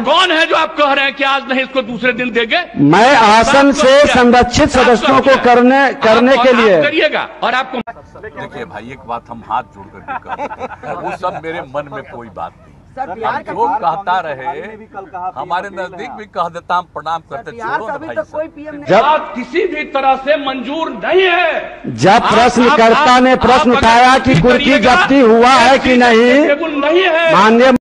कौन है जो आप कह रहे हैं कि आज नहीं इसको दूसरे दिन देंगे? मैं आसन से संरक्षित सदस्यों को करने के लिए करिएगा। और आपको देखिए भाई, एक बात हम हाथ जोड़ करके कहते हैं, वो सब मेरे मन में कोई बात नहीं। जो कहता रहे, हमारे नजदीक भी कह देता, हम प्रणाम करते, छोड़ो ना भाई साहब। जब किसी भी तरह से मंजूर नहीं है। जब प्रश्नकर्ता ने प्रश्न उठाया कि कुर्की जब्ती हुआ है कि नहीं है माननीय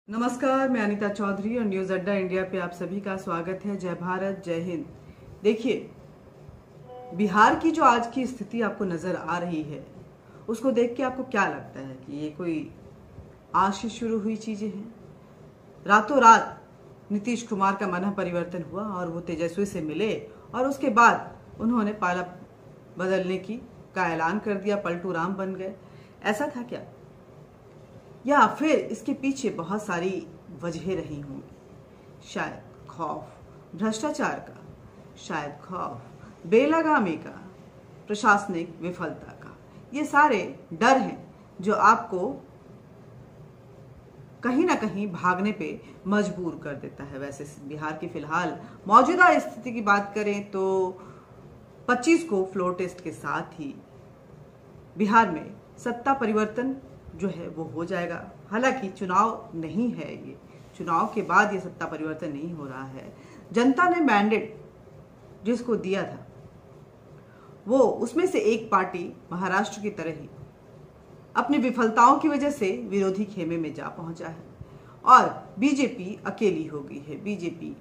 नमस्कार, मैं अनीता चौधरी और न्यूज अड्डा इंडिया पे आप सभी का स्वागत है। जय भारत, जय हिंद। देखिए, बिहार की जो आज की स्थिति आपको नजर आ रही है, उसको देख के आपको क्या लगता है कि ये कोई आज से शुरू हुई चीजें हैं? रातों रात नीतीश कुमार का मन परिवर्तन हुआ और वो तेजस्वी से मिले और उसके बाद उन्होंने पाला बदलने का ऐलान कर दिया, पलटू राम बन गए। ऐसा था क्या? या फिर इसके पीछे बहुत सारी वजहें रही होंगी? शायद खौफ भ्रष्टाचार का, शायद खौफ बेलगामी का, प्रशासनिक विफलता का। ये सारे डर हैं जो आपको कहीं ना कहीं भागने पे मजबूर कर देता है। वैसे बिहार की फिलहाल मौजूदा स्थिति की बात करें तो 25 को फ्लोर टेस्ट के साथ ही बिहार में सत्ता परिवर्तन जो है वो हो जाएगा। हालांकि चुनाव नहीं है, ये चुनाव के बाद ये सत्ता परिवर्तन नहीं हो रहा है। जनता ने मैंडेट जिसको दिया था, वो उसमें से एक पार्टी महाराष्ट्र की तरह ही अपनी विफलताओं की वजह से विरोधी खेमे में जा पहुंचा है और बीजेपी अकेली हो गई है। बीजेपी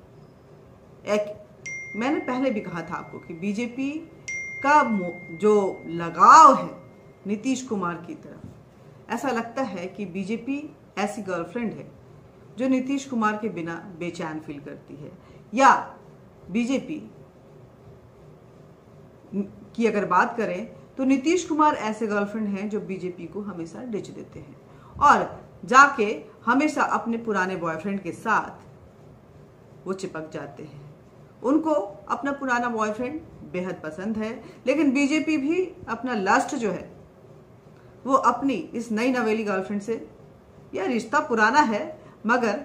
मैंने पहले भी कहा था आपको कि बीजेपी का जो लगाव है नीतीश कुमार की तरफ, ऐसा लगता है कि बीजेपी ऐसी गर्लफ्रेंड है जो नीतीश कुमार के बिना बेचैन फील करती है। या बीजेपी की अगर बात करें तो नीतीश कुमार ऐसे गर्लफ्रेंड हैं जो बीजेपी को हमेशा डिच देते हैं और जाके हमेशा अपने पुराने बॉयफ्रेंड के साथ वो चिपक जाते हैं। उनको अपना पुराना बॉयफ्रेंड बेहद पसंद है, लेकिन बीजेपी भी अपना लस्ट जो है वो अपनी इस नई नवेली गर्लफ्रेंड से, यह रिश्ता पुराना है मगर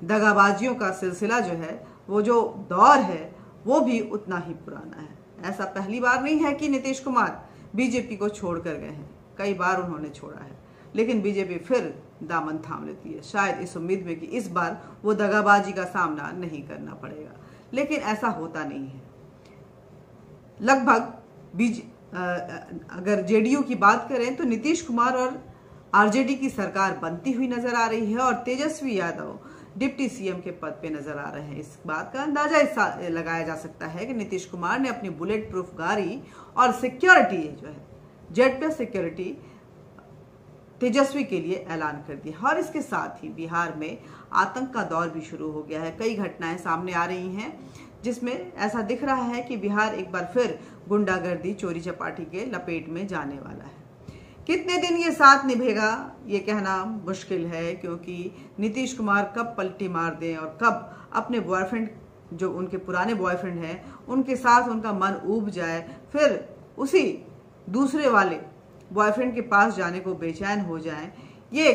दगाबाजियों का सिलसिला जो है, वो जो दौर है वो भी उतना ही पुराना है। ऐसा पहली बार नहीं है कि नीतीश कुमार बीजेपी को छोड़ कर गए हैं, कई बार उन्होंने छोड़ा है, लेकिन बीजेपी फिर दामन थाम लेती है, शायद इस उम्मीद में कि इस बार वो दगाबाजी का सामना नहीं करना पड़ेगा। लेकिन ऐसा होता नहीं है। लगभग अगर जेडीयू की बात करें तो नीतीश कुमार और आरजेडी की सरकार बनती हुई नजर आ रही है और तेजस्वी यादव डिप्टी सीएम के पद पे नजर आ रहे हैं। इस बात का अंदाजा लगाया जा सकता है कि नीतीश कुमार ने अपनी बुलेट प्रूफ गाड़ी और सिक्योरिटी जो है, जेट पे सिक्योरिटी तेजस्वी के लिए ऐलान कर दिया। और इसके साथ ही बिहार में आतंक का दौर भी शुरू हो गया है। कई घटनाएं सामने आ रही हैं जिसमें ऐसा दिख रहा है कि बिहार एक बार फिर गुंडागर्दी, चोरी चपाटी के लपेट में जाने वाला है। कितने दिन ये साथ निभेगा ये कहना मुश्किल है, क्योंकि नीतीश कुमार कब पलटी मार दें और कब अपने बॉयफ्रेंड, जो उनके पुराने बॉयफ्रेंड हैं, उनके साथ उनका मन ऊब जाए, फिर उसी दूसरे वाले बॉयफ्रेंड के पास जाने को बेचैन हो जाएं, ये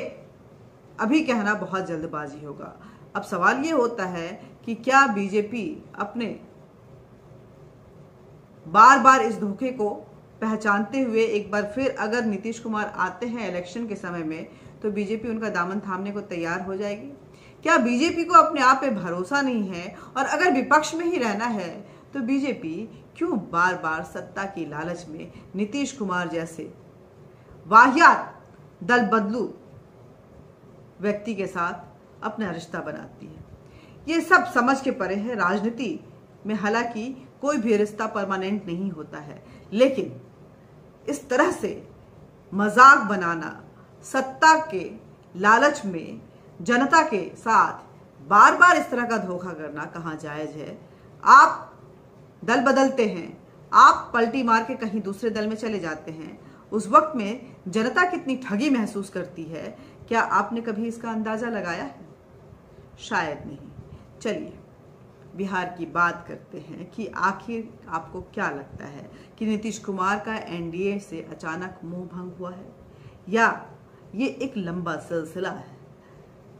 अभी कहना बहुत जल्दबाजी होगा। अब सवाल ये होता है कि क्या बीजेपी अपने बार बार इस धोखे को पहचानते हुए एक बार फिर अगर नीतीश कुमार आते हैं इलेक्शन के समय में तो बीजेपी उनका दामन थामने को तैयार हो जाएगी? क्या बीजेपी को अपने आप पे भरोसा नहीं है? और अगर विपक्ष में ही रहना है तो बीजेपी क्यों बार बार सत्ता की लालच में नीतीश कुमार जैसे वाहियात दल बदलू व्यक्ति के साथ अपना रिश्ता बनाती है? ये सब समझ के परे है। राजनीति में हालांकि कोई भी रिश्ता परमानेंट नहीं होता है, लेकिन इस तरह से मजाक बनाना, सत्ता के लालच में जनता के साथ बार बार इस तरह का धोखा करना कहाँ जायज है? आप दल बदलते हैं, आप पलटी मार के कहीं दूसरे दल में चले जाते हैं, उस वक्त में जनता कितनी ठगी महसूस करती है, क्या आपने कभी इसका अंदाजा लगाया है? शायद नहीं। चलिए बिहार की बात करते हैं कि आखिर आपको क्या लगता है कि नीतीश कुमार का एनडीए से अचानक मोह भंग हुआ है या ये एक लंबा सिलसिला है?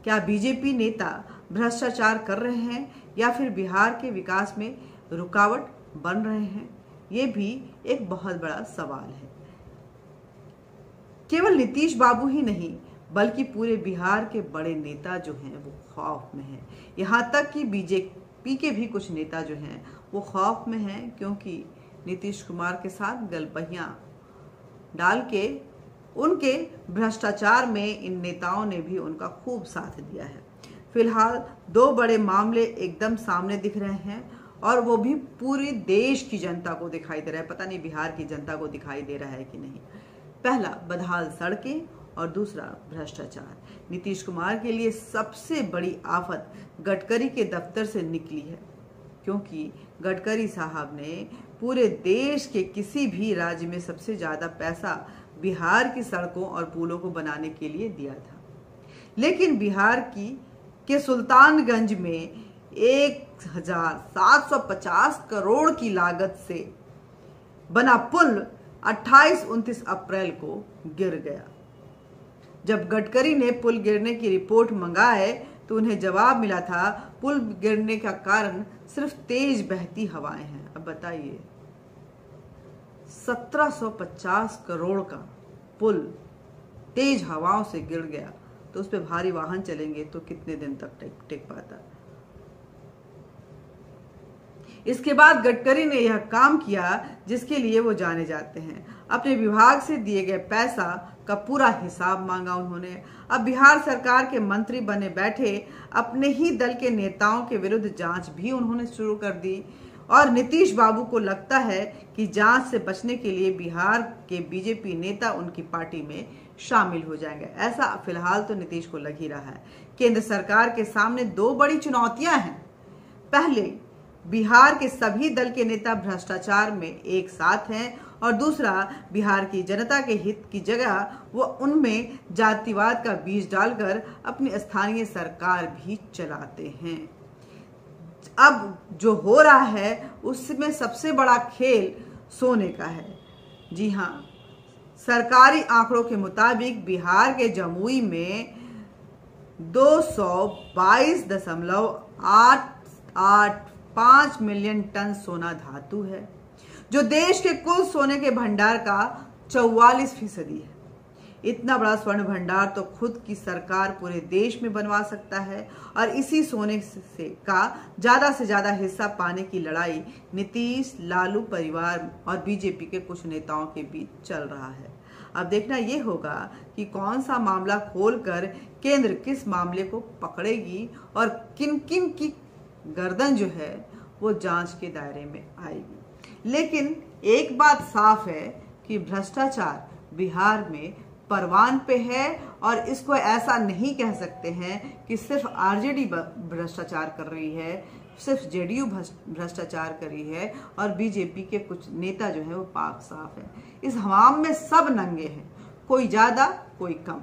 क्या बीजेपी नेता भ्रष्टाचार कर रहे हैं या फिर बिहार के विकास में रुकावट बन रहे हैं? ये भी एक बहुत बड़ा सवाल है। केवल नीतीश बाबू ही नहीं बल्कि पूरे बिहार के बड़े नेता जो हैं वो खौफ में हैं। यहाँ तक कि बीजेपी के भी कुछ नेता जो हैं वो खौफ में हैं, क्योंकि नीतीश कुमार के साथ गलपहियां डाल के उनके भ्रष्टाचार में इन नेताओं ने भी उनका खूब साथ दिया है। फिलहाल दो बड़े मामले एकदम सामने दिख रहे हैं और वो भी पूरे देश की जनता को दिखाई दे रहा है। पता नहीं बिहार की जनता को दिखाई दे रहा है कि नहीं। पहला बदहाल सड़कें और दूसरा भ्रष्टाचार। नीतीश कुमार के लिए सबसे बड़ी आफत गडकरी के दफ्तर से निकली है, क्योंकि गडकरी साहब ने पूरे देश के किसी भी राज्य में सबसे ज्यादा पैसा बिहार की सड़कों और पुलों को बनाने के लिए दिया था। लेकिन बिहार के सुल्तानगंज में 1750 करोड़ की लागत से बना पुल 28-29 अप्रैल को गिर गया। जब गडकरी ने पुल गिरने की रिपोर्ट मंगाए तो उन्हें जवाब मिला था पुल गिरने का कारण सिर्फ तेज बहती हवाएं हैं। अब बताइए, 1750 करोड़ का पुल तेज हवाओं से गिर गया तो उस पर भारी वाहन चलेंगे तो कितने दिन तक टिक पाता। इसके बाद गडकरी ने यह काम किया जिसके लिए वो जाने जाते हैं। अपने विभाग से दिए गए पैसा का पूरा हिसाब मांगा उन्होंने। अब बिहार सरकार के मंत्री बने बैठे अपने ही दल के नेताओं के विरुद्ध जांच भी उन्होंने शुरू कर दी और नीतीश बाबू को लगता है कि जांच से बचने के लिए बिहार के बीजेपी नेता उनकी पार्टी में शामिल हो जाएंगे। ऐसा फिलहाल तो नीतीश को लग ही रहा है। केंद्र सरकार के सामने दो बड़ी चुनौतियां हैं। पहले, बिहार के सभी दल के नेता भ्रष्टाचार में एक साथ हैं और दूसरा, बिहार की जनता के हित की जगह वो उनमें जातिवाद का बीज डालकर अपनी स्थानीय सरकार भी चलाते हैं। अब जो हो रहा है उसमें सबसे बड़ा खेल सोने का है। जी हाँ, सरकारी आंकड़ों के मुताबिक बिहार के जमुई में 222.885 मिलियन टन सोना धातु है, जो देश के कुल सोने के भंडार का 44% है। इतना बड़ा स्वर्ण भंडार तो खुद की सरकार पूरे देश में बनवा सकता है और इसी सोने से का ज्यादा से ज्यादा हिस्सा पाने की लड़ाई नीतीश, लालू परिवार और बीजेपी के कुछ नेताओं के बीच चल रहा है। अब देखना ये होगा कि कौन सा मामला खोलकर केंद्र किस मामले को पकड़ेगी और किन किन की गर्दन जो है वो जांच के दायरे में आएगी। लेकिन एक बात साफ है कि भ्रष्टाचार बिहार में परवान पे है और इसको ऐसा नहीं कह सकते हैं कि सिर्फ आरजेडी भ्रष्टाचार कर रही है, सिर्फ जेडीयू भ्रष्टाचार कर रही है और बीजेपी के कुछ नेता जो है वो पाक साफ है। इस हवाम में सब नंगे हैं, कोई ज्यादा कोई कम।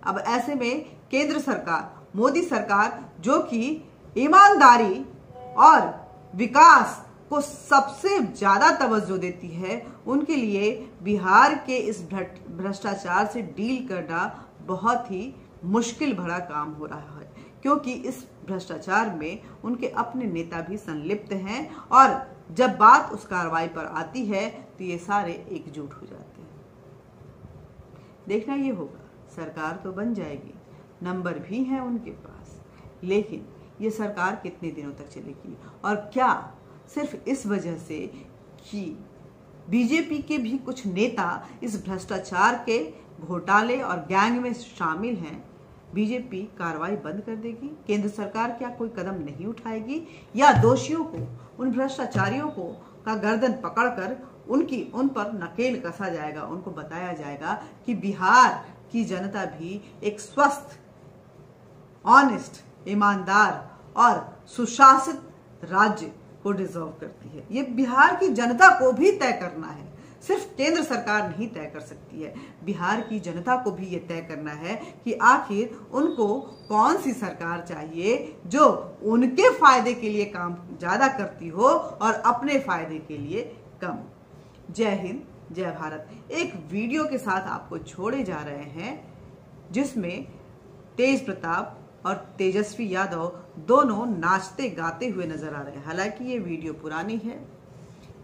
अब ऐसे में केंद्र सरकार, मोदी सरकार, जो कि ईमानदारी और विकास को सबसे ज्यादा तवज्जो देती है, उनके लिए बिहार के इस भ्रष्टाचार से डील करना बहुत ही मुश्किल भरा काम हो रहा है, क्योंकि इस भ्रष्टाचार में उनके अपने नेता भी संलिप्त हैं और जब बात उस कार्रवाई पर आती है तो ये सारे एकजुट हो जाते हैं। देखना ये होगा, सरकार तो बन जाएगी, नंबर भी हैं उनके पास, लेकिन ये सरकार कितने दिनों तक चलेगी और क्या सिर्फ इस वजह से कि बीजेपी के भी कुछ नेता इस भ्रष्टाचार के घोटाले और गैंग में शामिल हैं, बीजेपी कार्रवाई बंद कर देगी? केंद्र सरकार क्या कोई कदम नहीं उठाएगी या दोषियों को, उन भ्रष्टाचारियों को का गर्दन पकड़कर उन पर नकेल कसा जाएगा, उनको बताया जाएगा कि बिहार की जनता भी एक स्वस्थ, ऑनेस्ट, ईमानदार और सुशासित राज्य को डिजर्व करती है। ये बिहार की जनता को भी तय करना है। सिर्फ केंद्र सरकार नहीं तय कर सकती है, बिहार की जनता को भी ये तय करना है कि आखिर उनको कौन सी सरकार चाहिए जो उनके फायदे के लिए काम ज्यादा करती हो और अपने फायदे के लिए कम। जय हिंद, जय भारत। एक वीडियो के साथ आपको छोड़े जा रहे हैं जिसमें तेज प्रताप और तेजस्वी यादव दोनों नाचते गाते हुए नजर आ रहे हैं। हालांकि ये वीडियो पुरानी है,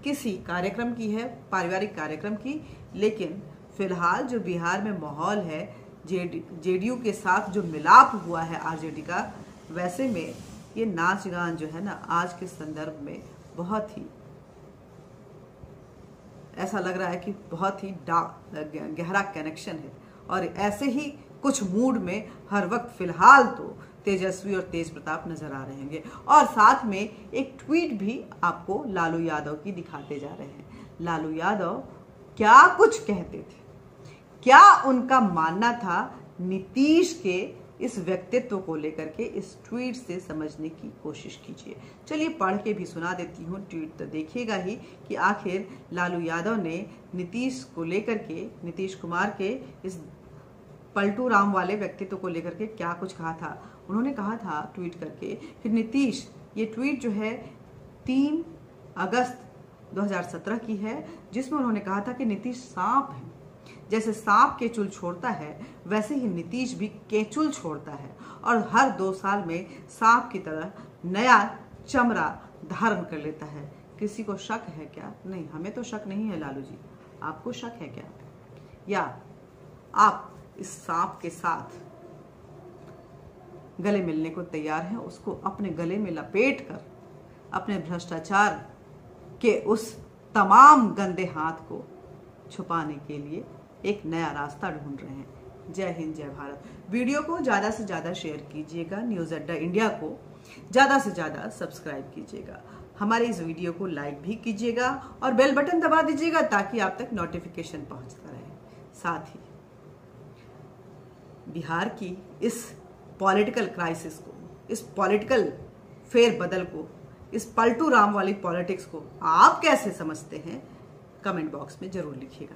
किसी कार्यक्रम की है, पारिवारिक कार्यक्रम की, लेकिन फिलहाल जो बिहार में माहौल है, जेडीयू के साथ जो मिलाप हुआ है आरजेडी का, वैसे में ये नाच गान जो है ना आज के संदर्भ में बहुत ही ऐसा लग रहा है कि बहुत ही गहरा कनेक्शन है। और ऐसे ही कुछ मूड में हर वक्त फिलहाल तो तेजस्वी और तेज प्रताप नजर आ रहे हैं। और साथ में एक ट्वीट भी आपको लालू यादव की दिखाते जा रहे हैं। लालू यादव क्या कुछ कहते थे, क्या उनका मानना था नीतीश के इस व्यक्तित्व को लेकर के, इस ट्वीट से समझने की कोशिश कीजिए। चलिए पढ़ के भी सुना देती हूँ, ट्वीट तो देखिएगा ही कि आखिर लालू यादव ने नीतीश को लेकर के, नीतीश कुमार के इस पलटू राम वाले व्यक्तित्व को लेकर के क्या कुछ कहा था। उन्होंने कहा था ट्वीट करके कि नीतीश, ये ट्वीट जो है 3 अगस्त 2017 की है, जिसमें उन्होंने कहा था कि नीतीश सांप है, जैसे सांप केचुल छोड़ता है वैसे ही नीतीश भी केचुल छोड़ता है और हर 2 साल में सांप की तरह नया चमड़ा धारण कर लेता है। किसी को शक है क्या? नहीं, हमें तो शक नहीं है लालू जी, आपको शक है क्या? या आप इस सांप के साथ गले मिलने को तैयार हैं, उसको अपने गले में लपेट कर अपने भ्रष्टाचार के उस तमाम गंदे हाथ को छुपाने के लिए एक नया रास्ता ढूंढ रहे हैं। जय हिंद, जय भारत। वीडियो को ज्यादा से ज्यादा शेयर कीजिएगा, न्यूज अड्डा इंडिया को ज्यादा से ज्यादा सब्सक्राइब कीजिएगा, हमारे इस वीडियो को लाइक भी कीजिएगा और बेल बटन दबा दीजिएगा ताकि आप तक नोटिफिकेशन पहुंचता रहे। साथ ही बिहार की इस पॉलिटिकल क्राइसिस को, इस पॉलिटिकल फेरबदल को, इस पलटू राम वाली पॉलिटिक्स को आप कैसे समझते हैं, कमेंट बॉक्स में जरूर लिखिएगा।